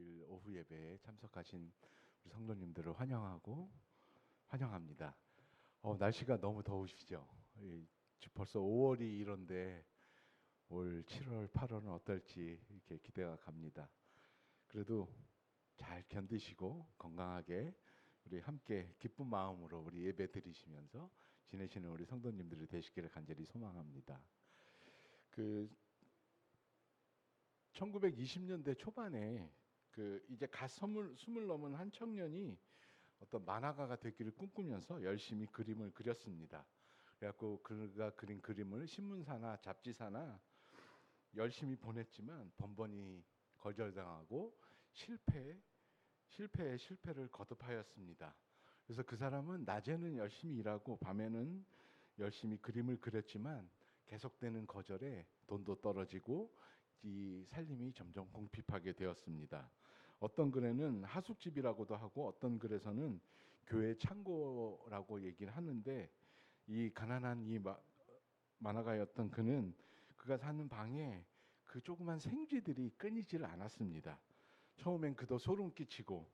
주일 오후 예배에 참석하신 우리 성도님들을 환영합니다. 날씨가 너무 더우시죠? 벌써 5월이 이런데 올 7월, 8월은 어떨지 이렇게 기대가 갑니다. 그래도 잘 견디시고 건강하게 우리 함께 기쁜 마음으로 우리 예배 드리시면서 지내시는 우리 성도님들이 되시기를 간절히 소망합니다. 1920년대 초반에 이제 갓 스물 넘은 한 청년이 어떤 만화가가 되기를 꿈꾸면서 열심히 그림을 그렸습니다. 그래갖고 그가 그린 그림을 신문사나 잡지사나 열심히 보냈지만 번번이 거절당하고 실패에 실패를 거듭하였습니다. 그래서 그 사람은 낮에는 열심히 일하고 밤에는 열심히 그림을 그렸지만 계속되는 거절에 돈도 떨어지고 이 살림이 점점 궁핍하게 되었습니다. 어떤 글에는 하숙집이라고도 하고 어떤 글에서는 교회 창고라고 얘기를 하는데 이 가난한 만화가였던 그는 그가 사는 방에 그 조그만 생쥐들이 끊이질 않았습니다. 처음엔 그도 소름 끼치고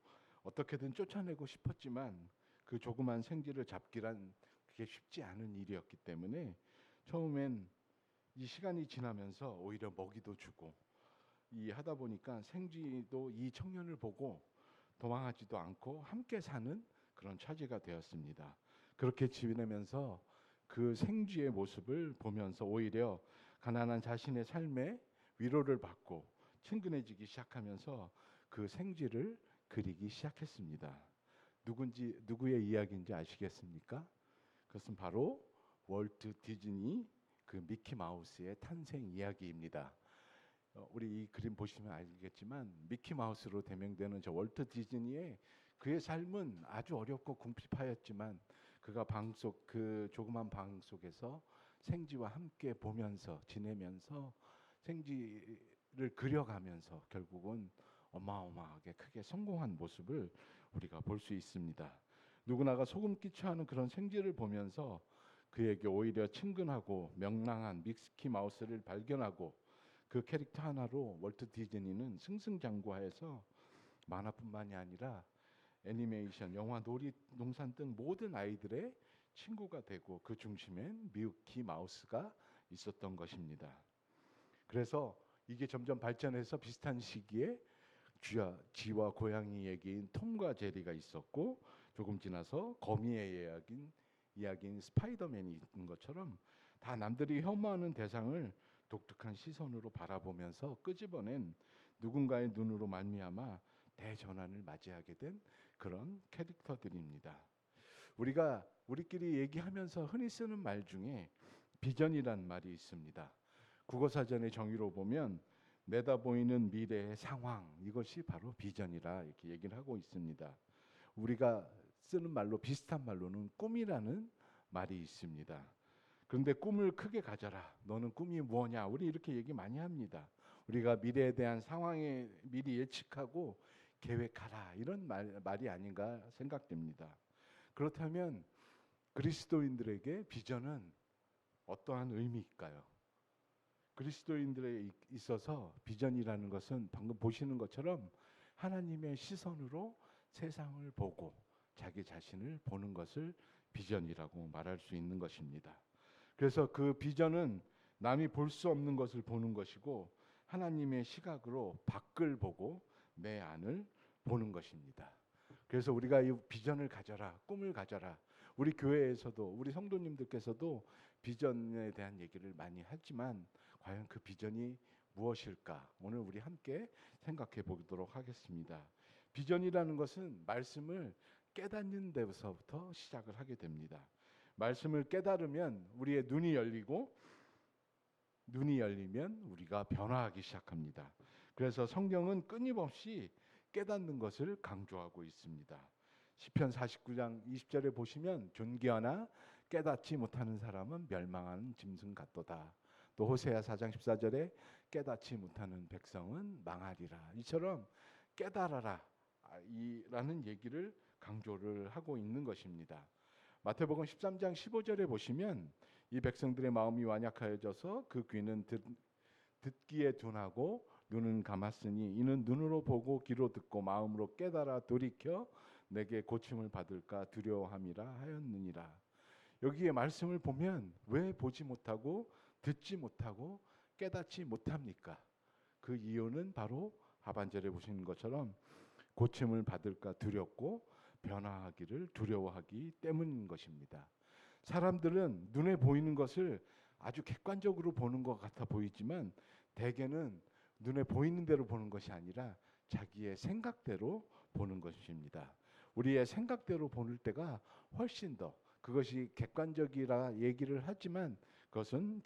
어떻게든 쫓아내고 싶었지만 그 조그만 생쥐를 잡기란 그게 쉽지 않은 일이었기 때문에 처음엔 이 시간이 지나면서 오히려 먹이도 주고 하다 보니까 생쥐도 이 청년을 보고 도망하지도 않고 함께 사는 그런 처지가 되었습니다. 그렇게 지내면서 그 생쥐의 모습을 보면서 오히려 가난한 자신의 삶에 위로를 받고 친근해지기 시작하면서 그 생쥐를 그리기 시작했습니다. 누구의 이야기인지 아시겠습니까? 그것은 바로 월트 디즈니 그 미키 마우스의 탄생 이야기입니다. 우리 이 그림 보시면 알겠지만 미키 마우스로 대명되는 저 월트 디즈니의 그의 삶은 아주 어렵고 궁핍하였지만 그가 그 조그만 방 속에서 생쥐와 함께 보면서 지내면서 생쥐를 그려가면서 결국은 어마어마하게 크게 성공한 모습을 우리가 볼 수 있습니다. 누구나가 소금 끼쳐하는 그런 생쥐를 보면서 그에게 오히려 친근하고 명랑한 미키 마우스를 발견하고 그 캐릭터 하나로 월트 디즈니는 승승장구하여서 만화뿐만이 아니라 애니메이션, 영화, 놀이동산 등 모든 아이들의 친구가 되고 그 중심엔 미키 마우스가 있었던 것입니다. 그래서 이게 점점 발전해서 비슷한 시기에 쥐와 고양이 얘기인 톰과 제리가 있었고 조금 지나서 거미의 이야기인 스파이더맨이 있는 것처럼 다 남들이 혐오하는 대상을 독특한 시선으로 바라보면서 끄집어낸 누군가의 눈으로 말미암아 대전환을 맞이하게 된 그런 캐릭터들입니다. 우리가 우리끼리 얘기하면서 흔히 쓰는 말 중에 비전이란 말이 있습니다. 국어사전의 정의로 보면 내다 보이는 미래의 상황, 이것이 바로 비전이라 이렇게 얘기를 하고 있습니다. 우리가 쓰는 말로 비슷한 말로는 꿈이라는 말이 있습니다. 그런데 꿈을 크게 가져라. 너는 꿈이 뭐냐? 우리 이렇게 얘기 많이 합니다. 우리가 미래에 대한 상황에 미리 예측하고 계획하라. 이런 말이 아닌가 생각됩니다. 그렇다면 그리스도인들에게 비전은 어떠한 의미일까요? 그리스도인들에 있어서 비전이라는 것은 방금 보시는 것처럼 하나님의 시선으로 세상을 보고 자기 자신을 보는 것을 비전이라고 말할 수 있는 것입니다. 그래서 그 비전은 남이 볼 수 없는 것을 보는 것이고 하나님의 시각으로 밖을 보고 내 안을 보는 것입니다. 그래서 우리가 이 비전을 가져라, 꿈을 가져라. 우리 교회에서도 우리 성도님들께서도 비전에 대한 얘기를 많이 하지만 과연 그 비전이 무엇일까? 오늘 우리 함께 생각해 보도록 하겠습니다. 비전이라는 것은 말씀을 깨닫는 데서부터 시작을 하게 됩니다. 말씀을 깨달으면 우리의 눈이 열리고 눈이 열리면 우리가 변화하기 시작합니다. 그래서 성경은 끊임없이 깨닫는 것을 강조하고 있습니다. 시편 49장 20절에 보시면 존귀하나 깨닫지 못하는 사람은 멸망하는 짐승 같도다. 또 호세아 4장 14절에 깨닫지 못하는 백성은 망하리라. 이처럼 깨달아라 라는 얘기를 강조를 하고 있는 것입니다. 마태복음 13장 15절에 보시면 이 백성들의 마음이 완약하여져서 그 귀는 듣기에 둔하고 눈은 감았으니 이는 눈으로 보고 귀로 듣고 마음으로 깨달아 돌이켜 내게 고침을 받을까 두려워함이라 하였느니라. 여기에 말씀을 보면 왜 보지 못하고 듣지 못하고 깨닫지 못합니까? 그 이유는 바로 하반절에 보시는 것처럼 고침을 받을까 두렵고 변화하기를 두려워하기 때문인 것입니다. 사람들은 눈에 보이는 것을 아주 객관적으로 보는 것 같아 보이지만 대개는 눈에 보이는 대로 보는 것이 아니라 자기의 생각대로 보는 것입니다. 우리의 생각대로 보는 때가 훨씬 더, 그것이 객관적이라 얘기를 하지만 그것은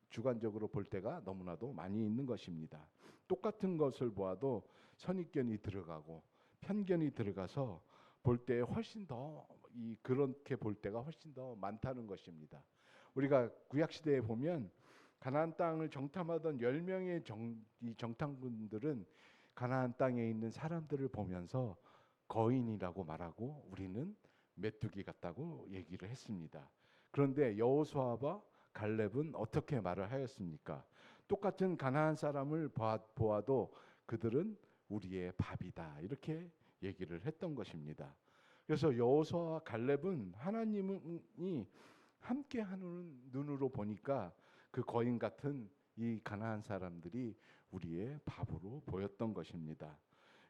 주관적으로 볼 때가 너무나도 많이 있는 것입니다. 똑같은 것을 보아도 선입견이 들어가고 편견이 들어가서 볼 때 훨씬 더 그렇게 볼 때가 훨씬 더 많다는 것입니다. 우리가 구약 시대에 보면 가나안 땅을 정탐하던 10명의 정탐꾼들은 가나안 땅에 있는 사람들을 보면서 거인이라고 말하고 우리는 메뚜기 같다고 얘기를 했습니다. 그런데 여호수아와 갈렙은 어떻게 말을 하였습니까? 똑같은 가나안 사람을 보아도 그들은 우리의 밥이다, 이렇게 얘기를 했던 것입니다. 그래서 여호수아와 갈렙은 하나님이 함께하는 눈으로 보니까 그 거인 같은 이 가나안 사람들이 우리의 밥으로 보였던 것입니다.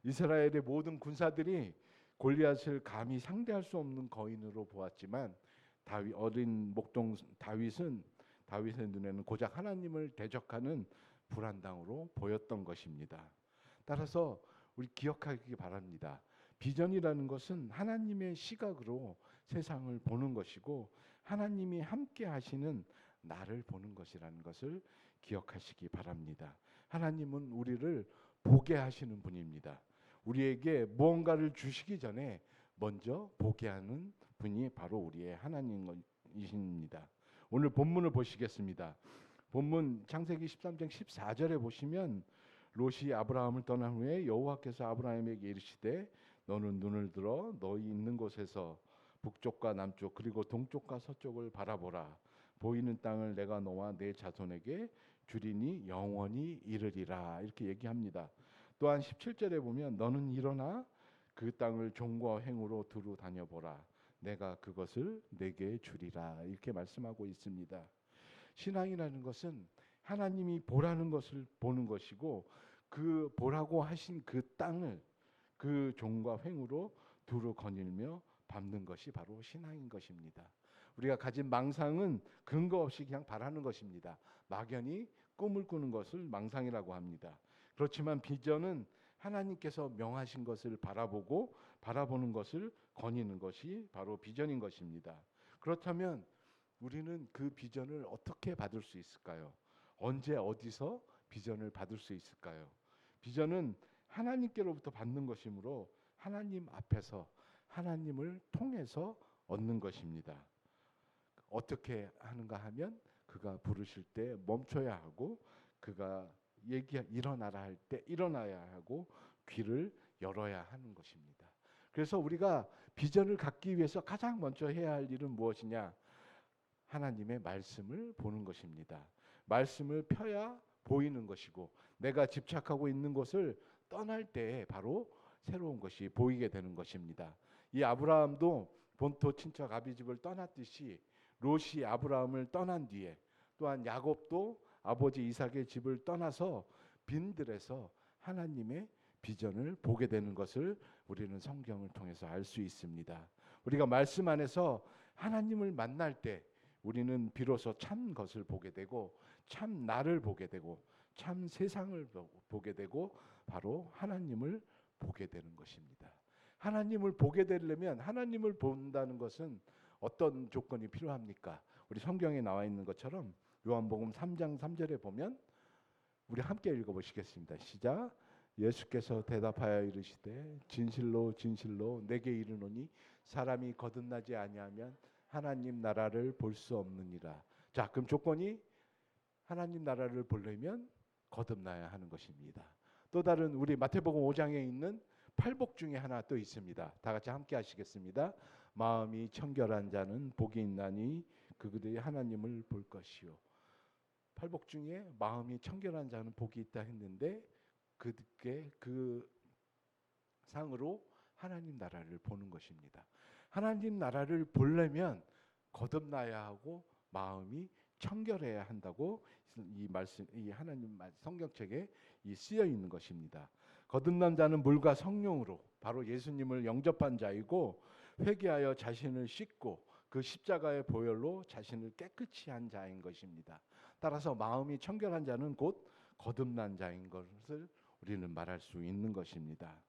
이스라엘의 모든 군사들이 골리앗을 감히 상대할 수 없는 거인으로 보았지만 어린 목동 다윗의 눈에는 고작 하나님을 대적하는 불안당으로 보였던 것입니다. 따라서 우리 기억하기 바랍니다. 비전이라는 것은 하나님의 시각으로 세상을 보는 것이고 하나님이 함께 하시는 나를 보는 것이라는 것을 기억하시기 바랍니다. 하나님은 우리를 보게 하시는 분입니다. 우리에게 무언가를 주시기 전에 먼저 보게 하는 분이 바로 우리의 하나님이십니다. 오늘 본문을 보시겠습니다. 본문 창세기 13장 14절에 보시면 롯이 아브라함을 떠난 후에 여호와께서 아브라함에게 이르시되 너는 눈을 들어 너희 있는 곳에서 북쪽과 남쪽 그리고 동쪽과 서쪽을 바라보라. 보이는 땅을 내가 너와 내 자손에게 주리니 영원히 이르리라, 이렇게 얘기합니다. 또한 17절에 보면 너는 일어나 그 땅을 종과 행으로 두루 다녀보라. 내가 그것을 내게 주리라, 이렇게 말씀하고 있습니다. 신앙이라는 것은 하나님이 보라는 것을 보는 것이고 그 보라고 하신 그 땅을 그 종과 횡으로 두루 거닐며 밟는 것이 바로 신앙인 것입니다. 우리가 가진 망상은 근거 없이 그냥 바라는 것입니다. 막연히 꿈을 꾸는 것을 망상이라고 합니다. 그렇지만 비전은 하나님께서 명하신 것을 바라보는 것을 거니는 것이 바로 비전인 것입니다. 그렇다면 우리는 그 비전을 어떻게 받을 수 있을까요? 언제 어디서 비전을 받을 수 있을까요? 비전은 하나님께로부터 받는 것이므로 하나님 앞에서 하나님을 통해서 얻는 것입니다. 어떻게 하는가 하면 그가 부르실 때 멈춰야 하고 그가 일어나라 할 때 일어나야 하고 귀를 열어야 하는 것입니다. 그래서 우리가 비전을 갖기 위해서 가장 먼저 해야 할 일은 무엇이냐? 하나님의 말씀을 보는 것입니다. 말씀을 펴야 보이는 것이고 내가 집착하고 있는 것을 떠날 때 바로 새로운 것이 보이게 되는 것입니다. 이 아브라함도 본토 친척 아비집을 떠났듯이 롯이 아브라함을 떠난 뒤에 또한 야곱도 아버지 이삭의 집을 떠나서 빈들에서 하나님의 비전을 보게 되는 것을 우리는 성경을 통해서 알 수 있습니다. 우리가 말씀 안에서 하나님을 만날 때 우리는 비로소 참 것을 보게 되고 참 나를 보게 되고 참 세상을 보게 되고 바로 하나님을 보게 되는 것입니다. 하나님을 보게 되려면 하나님을 본다는 것은 어떤 조건이 필요합니까? 우리 성경에 나와 있는 것처럼 요한복음 3장 3절에 보면 우리 함께 읽어보시겠습니다. 시작. 예수께서 대답하여 이르시되 진실로 진실로 내게 이르노니 사람이 거듭나지 아니하면 하나님 나라를 볼 수 없느니라. 자, 그럼 조건이 하나님 나라를 보려면 거듭나야 하는 것입니다. 또 다른 우리 마태복음 5장에 있는 팔복 중에 하나 또 있습니다. 다 같이 함께 하시겠습니다. 마음이 청결한 자는 복이 있나니 그들이 하나님을 볼 것이요. 팔복 중에 마음이 청결한 자는 복이 있다 했는데 그게 그 상으로 하나님 나라를 보는 것입니다. 하나님 나라를 보려면 거듭나야 하고 마음이 청결해야 한다고 이 말씀, 이 하나님 성경책에 쓰여 있는 것입니다. 거듭난 자는 물과 성령으로 바로 예수님을 영접한 자이고 회개하여 자신을 씻고 그 십자가의 보혈로 자신을 깨끗이 한 자인 것입니다. 따라서 마음이 청결한 자는 곧 거듭난 자인 것을 우리는 말할 수 있는 것입니다.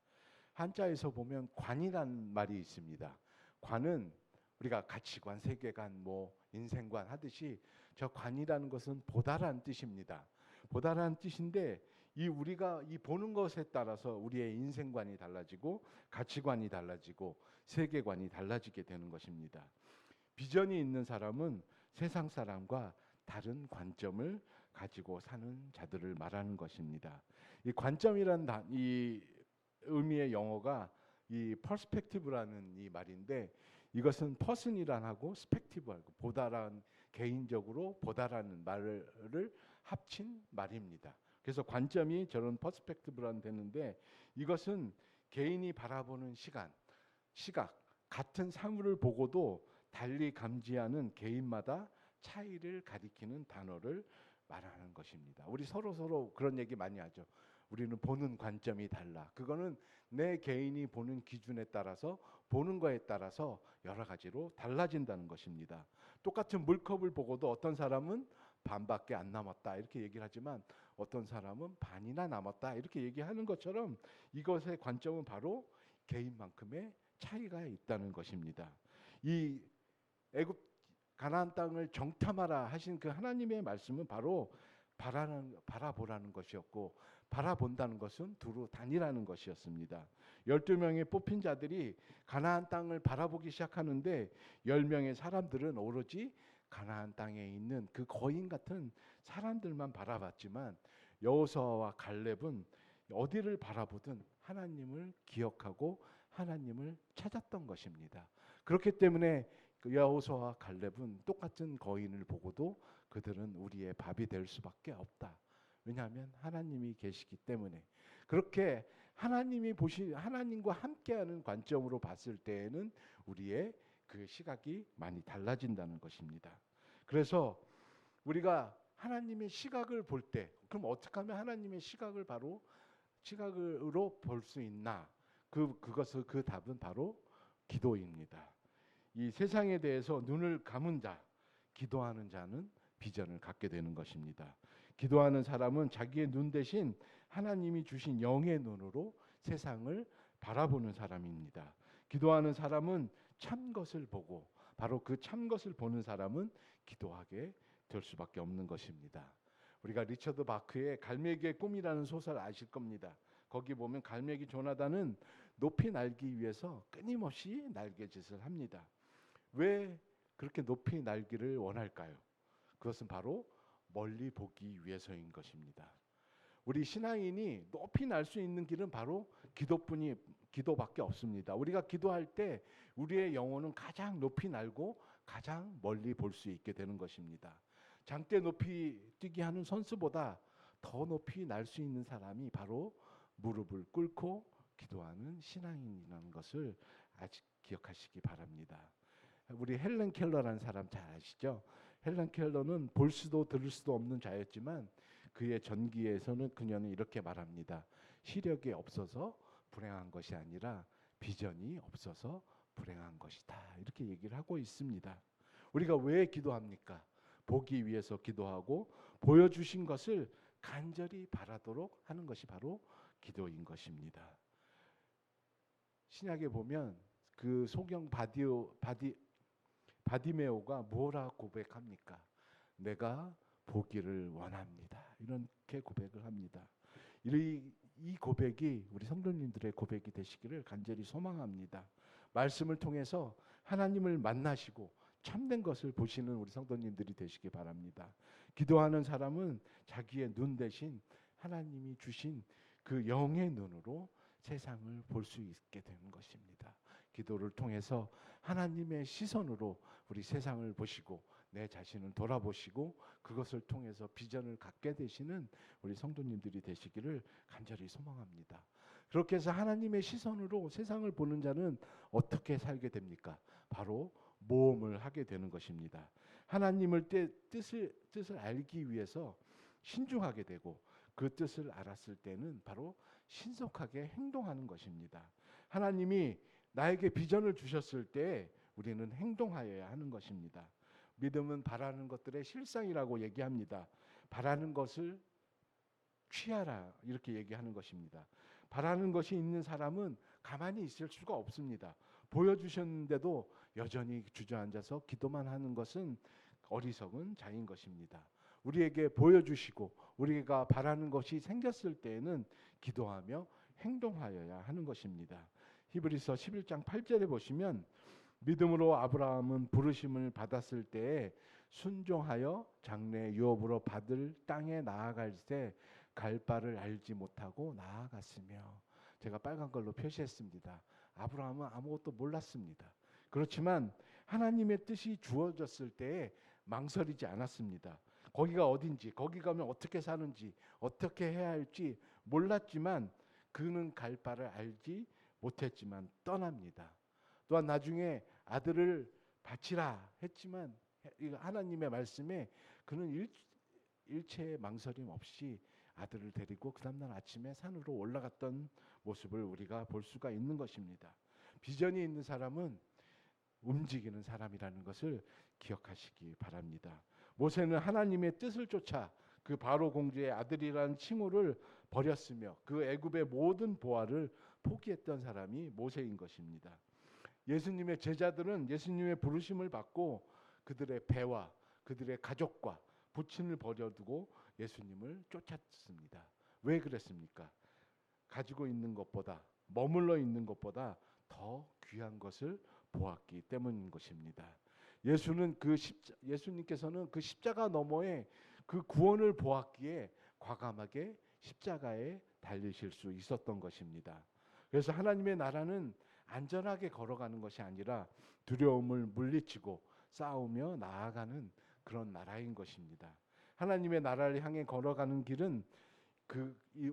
한자에서 보면 관이란 말이 있습니다. 관은 우리가 가치관, 세계관, 인생관 하듯이 저 관이라는 것은 보다라는 뜻입니다. 보다라는 뜻인데 우리가 보는 것에 따라서 우리의 인생관이 달라지고 가치관이 달라지고 세계관이 달라지게 되는 것입니다. 비전이 있는 사람은 세상 사람과 다른 관점을 가지고 사는 자들을 말하는 것입니다. 이 관점이란 이 의미의 영어가 이 퍼스펙티브라는 이 말인데 이것은 퍼슨이란하고 스펙티브하고 보다란 개인적으로 보다라는 말을 합친 말입니다. 그래서 관점이 저런 퍼스펙티브라는 되는데 이것은 개인이 바라보는 시각, 같은 사물을 보고도 달리 감지하는 개인마다 차이를 가리키는 단어를 말하는 것입니다. 우리 서로 그런 얘기 많이 하죠. 우리는 보는 관점이 달라. 그거는 내 개인이 보는 기준에 따라서 보는 거에 따라서 여러 가지로 달라진다는 것입니다. 똑같은 물컵을 보고도 어떤 사람은 반밖에 안 남았다 이렇게 얘기를 하지만 어떤 사람은 반이나 남았다 이렇게 얘기하는 것처럼 이것의 관점은 바로 개인만큼의 차이가 있다는 것입니다. 이 애굽 가나안 땅을 정탐하라 하신 그 하나님의 말씀은 바로 바라보라는 것이었고 바라본다는 것은 두루 다니라는 것이었습니다. 12명의 뽑힌 자들이 가나안 땅을 바라보기 시작하는데 10명의 사람들은 오로지 가나안 땅에 있는 그 거인 같은 사람들만 바라봤지만 여호수아와 갈렙은 어디를 바라보든 하나님을 기억하고 하나님을 찾았던 것입니다. 그렇기 때문에 여호수아와 갈렙은 똑같은 거인을 보고도 그들은 우리의 밥이 될 수밖에 없다. 왜냐하면 하나님이 계시기 때문에. 그렇게 하나님과 함께하는 관점으로 봤을 때에는 우리의 그 시각이 많이 달라진다는 것입니다. 그래서 우리가 하나님의 시각을 볼 때 그럼 어떻게 하면 하나님의 시각을 바로 시각으로 볼 수 있나? 그 답은 바로 기도입니다. 이 세상에 대해서 눈을 감은 자, 기도하는 자는 비전을 갖게 되는 것입니다. 기도하는 사람은 자기의 눈 대신 하나님이 주신 영의 눈으로 세상을 바라보는 사람입니다. 기도하는 사람은 참 것을 보고 바로 그 참 것을 보는 사람은 기도하게 될 수밖에 없는 것입니다. 우리가 리처드 바크의 갈매기의 꿈이라는 소설 아실 겁니다. 거기 보면 갈매기 조나단은 높이 날기 위해서 끊임없이 날개짓을 합니다. 왜 그렇게 높이 날기를 원할까요? 그것은 바로 멀리 보기 위해서인 것입니다. 우리 신앙인이 높이 날 수 있는 길은 바로 기도밖에 없습니다. 우리가 기도할 때 우리의 영혼은 가장 높이 날고 가장 멀리 볼 수 있게 되는 것입니다. 장대 높이 뛰기 하는 선수보다 더 높이 날 수 있는 사람이 바로 무릎을 꿇고 기도하는 신앙인이라는 것을 아직 기억하시기 바랍니다. 우리 헬렌 켈러라는 사람 잘 아시죠? 헬렌 켈러는 볼 수도 들을 수도 없는 자였지만 그의 전기에서는 그녀는 이렇게 말합니다. 시력이 없어서 불행한 것이 아니라 비전이 없어서 불행한 것이다. 이렇게 얘기를 하고 있습니다. 우리가 왜 기도합니까? 보기 위해서 기도하고 보여주신 것을 간절히 바라도록 하는 것이 바로 기도인 것입니다. 신약에 보면 그 소경 바디메오가 뭐라 고백합니까? 내가 보기를 원합니다. 이렇게 고백을 합니다. 이 고백이 우리 성도님들의 고백이 되시기를 간절히 소망합니다. 말씀을 통해서 하나님을 만나시고 참된 것을 보시는 우리 성도님들이 되시기 바랍니다. 기도하는 사람은 자기의 눈 대신 하나님이 주신 그 영의 눈으로 세상을 볼 수 있게 되는 것입니다. 기도를 통해서 하나님의 시선으로 우리 세상을 보시고 내 자신을 돌아보시고 그것을 통해서 비전을 갖게 되시는 우리 성도님들이 되시기를 간절히 소망합니다. 그렇게 해서 하나님의 시선으로 세상을 보는 자는 어떻게 살게 됩니까? 바로 모험을 하게 되는 것입니다. 하나님을 뜻을 알기 위해서 신중하게 되고 그 뜻을 알았을 때는 바로 신속하게 행동하는 것입니다. 하나님이 나에게 비전을 주셨을 때 우리는 행동하여야 하는 것입니다. 믿음은 바라는 것들의 실상이라고 얘기합니다. 바라는 것을 취하라 이렇게 얘기하는 것입니다. 바라는 것이 있는 사람은 가만히 있을 수가 없습니다. 보여주셨는데도 여전히 주저앉아서 기도만 하는 것은 어리석은 자인 것입니다. 우리에게 보여주시고 우리가 바라는 것이 생겼을 때에는 기도하며 행동하여야 하는 것입니다. 히브리서 11장 8절에 보시면 믿음으로 아브라함은 부르심을 받았을 때에 순종하여 장래 유업으로 받을 땅에 나아갈 때 갈 바를 알지 못하고 나아갔으며, 제가 빨간 걸로 표시했습니다. 아브라함은 아무것도 몰랐습니다. 그렇지만 하나님의 뜻이 주어졌을 때에 망설이지 않았습니다. 거기가 어딘지, 거기 가면 어떻게 사는지, 어떻게 해야 할지 몰랐지만 그는 갈 바를 알지 못했지만 떠납니다. 또한 나중에 아들을 바치라 했지만 하나님의 말씀에 그는 일체의 망설임 없이 아들을 데리고 그 다음날 아침에 산으로 올라갔던 모습을 우리가 볼 수가 있는 것입니다. 비전이 있는 사람은 움직이는 사람이라는 것을 기억하시기 바랍니다. 모세는 하나님의 뜻을 쫓아 그 바로 공주의 아들이라는 칭호를 버렸으며 그 애굽의 모든 보화를 포기했던 사람이 모세인 것입니다. 예수님의 제자들은 예수님의 부르심을 받고 그들의 배와 그들의 가족과 부친을 버려두고 예수님을 쫓았습니다. 왜 그랬습니까? 가지고 있는 것보다, 머물러 있는 것보다 더 귀한 것을 보았기 때문인 것입니다. 예수님께서는 그 십자가 너머에 그 구원을 보았기에 과감하게 십자가에 달리실 수 있었던 것입니다. 그래서 하나님의 나라는 안전하게 걸어가는 것이 아니라 두려움을 물리치고 싸우며 나아가는 그런 나라인 것입니다. 하나님의 나라를 향해 걸어가는 길은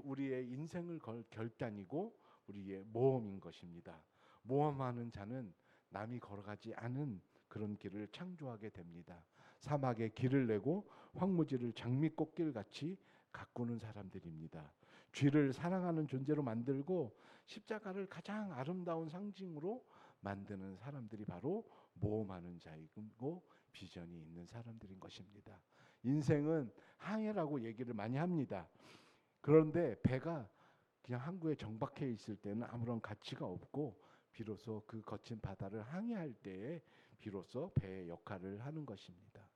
우리의 인생을 결단이고 우리의 모험인 것입니다. 모험하는 자는 남이 걸어가지 않은 그런 길을 창조하게 됩니다. 사막에 길을 내고 황무지를 장미꽃길같이 가꾸는 사람들입니다. 쥐를 사랑하는 존재로 만들고 십자가를 가장 아름다운 상징으로 만드는 사람들이 바로 모험하는 자이고 비전이 있는 사람들인 것입니다. 인생은 항해라고 얘기를 많이 합니다. 그런데 배가 그냥 항구에 정박해 있을 때는 아무런 가치가 없고 비로소 그 거친 바다를 항해할 때에 비로소 배의 역할을 하는 것입니다.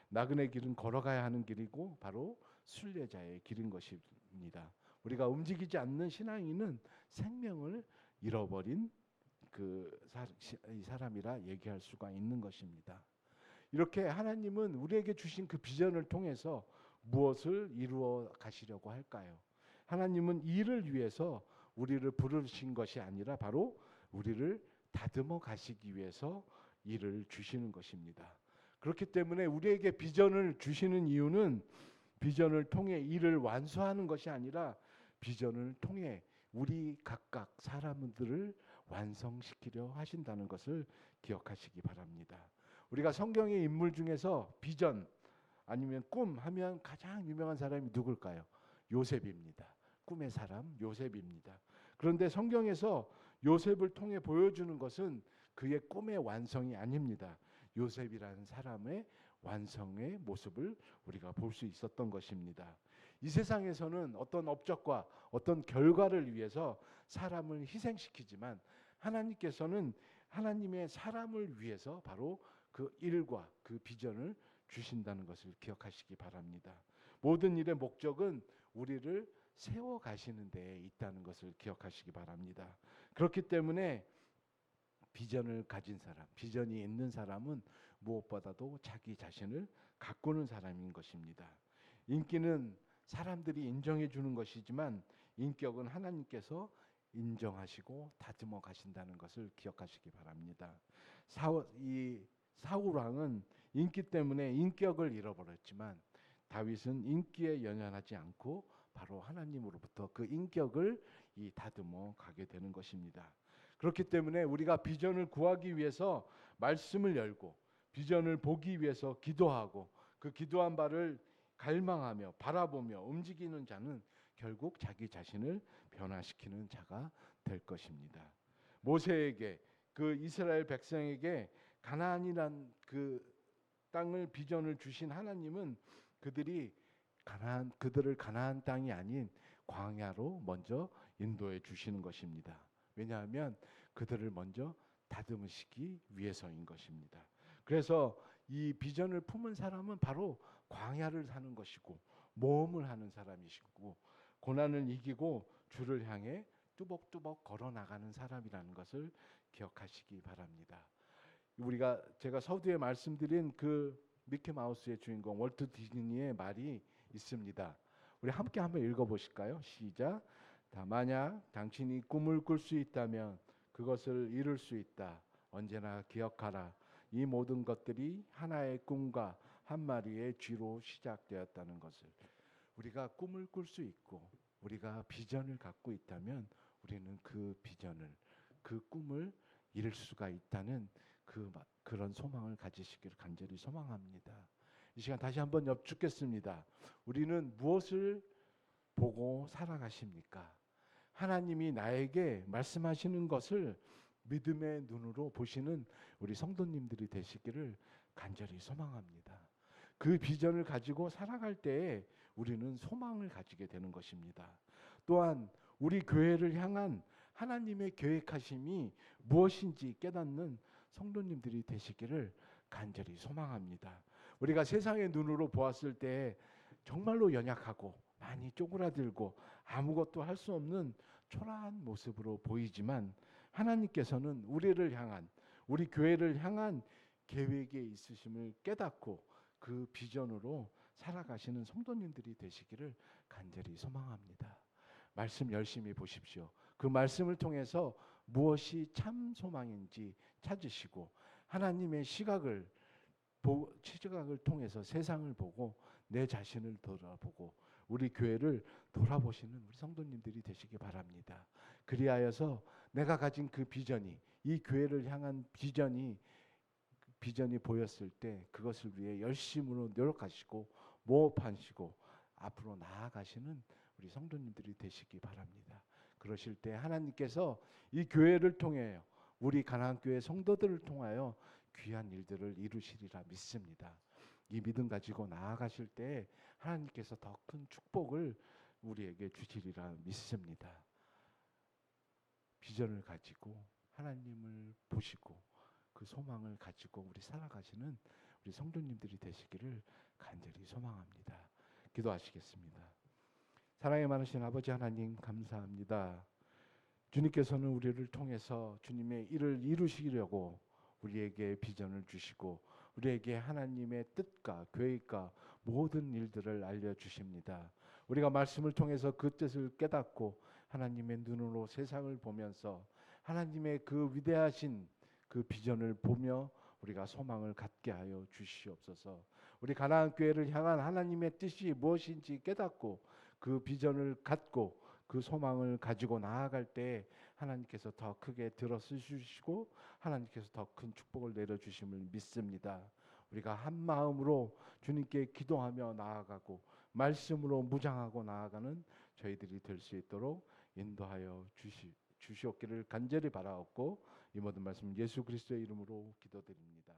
나그네 길은 걸어가야 하는 길이고 바로 순례자의 길인 것입니다. 우리가 움직이지 않는 신앙인은 생명을 잃어버린 이 사람이라 얘기할 수가 있는 것입니다. 이렇게 하나님은 우리에게 주신 그 비전을 통해서 무엇을 이루어 가시려고 할까요? 하나님은 이를 위해서 우리를 부르신 것이 아니라 바로 우리를 다듬어 가시기 위해서 일을 주시는 것입니다. 그렇기 때문에 우리에게 비전을 주시는 이유는 비전을 통해 일을 완수하는 것이 아니라 비전을 통해 우리 각각 사람들을 완성시키려 하신다는 것을 기억하시기 바랍니다. 우리가 성경의 인물 중에서 비전 아니면 꿈 하면 가장 유명한 사람이 누굴까요? 요셉입니다. 꿈의 사람 요셉입니다. 그런데 성경에서 요셉을 통해 보여주는 것은 그의 꿈의 완성이 아닙니다. 요셉이라는 사람의 완성의 모습을 우리가 볼 수 있었던 것입니다. 이 세상에서는 어떤 업적과 어떤 결과를 위해서 사람을 희생시키지만 하나님께서는 하나님의 사람을 위해서 바로 그 일과 그 비전을 주신다는 것을 기억하시기 바랍니다. 모든 일의 목적은 우리를 세워가시는 데에 있다는 것을 기억하시기 바랍니다. 그렇기 때문에 비전을 가진 사람, 비전이 있는 사람은 무엇보다도 자기 자신을 가꾸는 사람인 것입니다. 인기는 사람들이 인정해 주는 것이지만 인격은 하나님께서 인정하시고 다듬어 가신다는 것을 기억하시기 바랍니다. 사울 왕은 인기 때문에 인격을 잃어버렸지만 다윗은 인기에 연연하지 않고 바로 하나님으로부터 그 인격을 다듬어 가게 되는 것입니다. 그렇기 때문에 우리가 비전을 구하기 위해서 말씀을 열고 비전을 보기 위해서 기도하고 그 기도한 바를 갈망하며 바라보며 움직이는 자는 결국 자기 자신을 변화시키는 자가 될 것입니다. 모세에게 그 이스라엘 백성에게 가나안이란 그 땅을 비전을 주신 하나님은 그들을 가나안 땅이 아닌 광야로 먼저 인도해 주시는 것입니다. 왜냐하면 그들을 먼저 다듬으시기 위해서인 것입니다. 그래서 이 비전을 품은 사람은 바로 광야를 사는 것이고 모험을 하는 사람이시고 고난을 이기고 주를 향해 뚜벅뚜벅 걸어 나가는 사람이라는 것을 기억하시기 바랍니다. 제가 서두에 말씀드린 그 미키 마우스의 주인공 월트 디즈니의 말이 있습니다. 우리 함께 한번 읽어보실까요? 시작. 만약 당신이 꿈을 꿀 수 있다면 그것을 이룰 수 있다. 언제나 기억하라. 이 모든 것들이 하나의 꿈과 한 마리의 쥐로 시작되었다는 것을. 우리가 꿈을 꿀 수 있고 우리가 비전을 갖고 있다면 우리는 그 비전을, 그 꿈을 이룰 수가 있다는 그런 소망을 가지시기를 간절히 소망합니다. 이 시간 다시 한번 여쭙겠습니다. 우리는 무엇을 보고 살아가십니까? 하나님이 나에게 말씀하시는 것을 믿음의 눈으로 보시는 우리 성도님들이 되시기를 간절히 소망합니다. 그 비전을 가지고 살아갈 때에 우리는 소망을 가지게 되는 것입니다. 또한 우리 교회를 향한 하나님의 계획하심이 무엇인지 깨닫는 성도님들이 되시기를 간절히 소망합니다. 우리가 세상의 눈으로 보았을 때 정말로 연약하고 많이 쪼그라들고 아무것도 할 수 없는 초라한 모습으로 보이지만 하나님께서는 우리를 향한, 우리 교회를 향한 계획에 있으심을 깨닫고 그 비전으로 살아가시는 성도님들이 되시기를 간절히 소망합니다. 말씀 열심히 보십시오. 그 말씀을 통해서 무엇이 참 소망인지 찾으시고 하나님의 시각을 통해서 세상을 보고 내 자신을 돌아보고 우리 교회를 돌아보시는 우리 성도님들이 되시기 바랍니다. 그리하여서 내가 가진 그 비전이, 이 교회를 향한 비전이 보였을 때 그것을 위해 열심으로 노력하시고 모험하시고 앞으로 나아가시는 우리 성도님들이 되시기 바랍니다. 그러실 때 하나님께서 이 교회를 통해 우리 가나안교회 성도들을 통하여 귀한 일들을 이루시리라 믿습니다. 이 믿음 가지고 나아가실 때 하나님께서 더 큰 축복을 우리에게 주시리라 믿습니다. 비전을 가지고 하나님을 보시고 그 소망을 가지고 우리 살아가시는 우리 성도님들이 되시기를 간절히 소망합니다. 기도하시겠습니다. 사랑이 많으신 아버지 하나님 감사합니다. 주님께서는 우리를 통해서 주님의 일을 이루시려고 우리에게 비전을 주시고 우리에게 하나님의 뜻과 계획과 모든 일들을 알려주십니다. 우리가 말씀을 통해서 그 뜻을 깨닫고 하나님의 눈으로 세상을 보면서 하나님의 그 위대하신 그 비전을 보며 우리가 소망을 갖게 하여 주시옵소서. 우리 가나안 교회를 향한 하나님의 뜻이 무엇인지 깨닫고 그 비전을 갖고 그 소망을 가지고 나아갈 때 하나님께서 더 크게 들어주시고 하나님께서 더 큰 축복을 내려주심을 믿습니다. 우리가 한 마음으로 주님께 기도하며 나아가고 말씀으로 무장하고 나아가는 저희들이 될 수 있도록 인도하여 주시옵기를 간절히 바라옵고 이 모든 말씀 예수 그리스도의 이름으로 기도드립니다.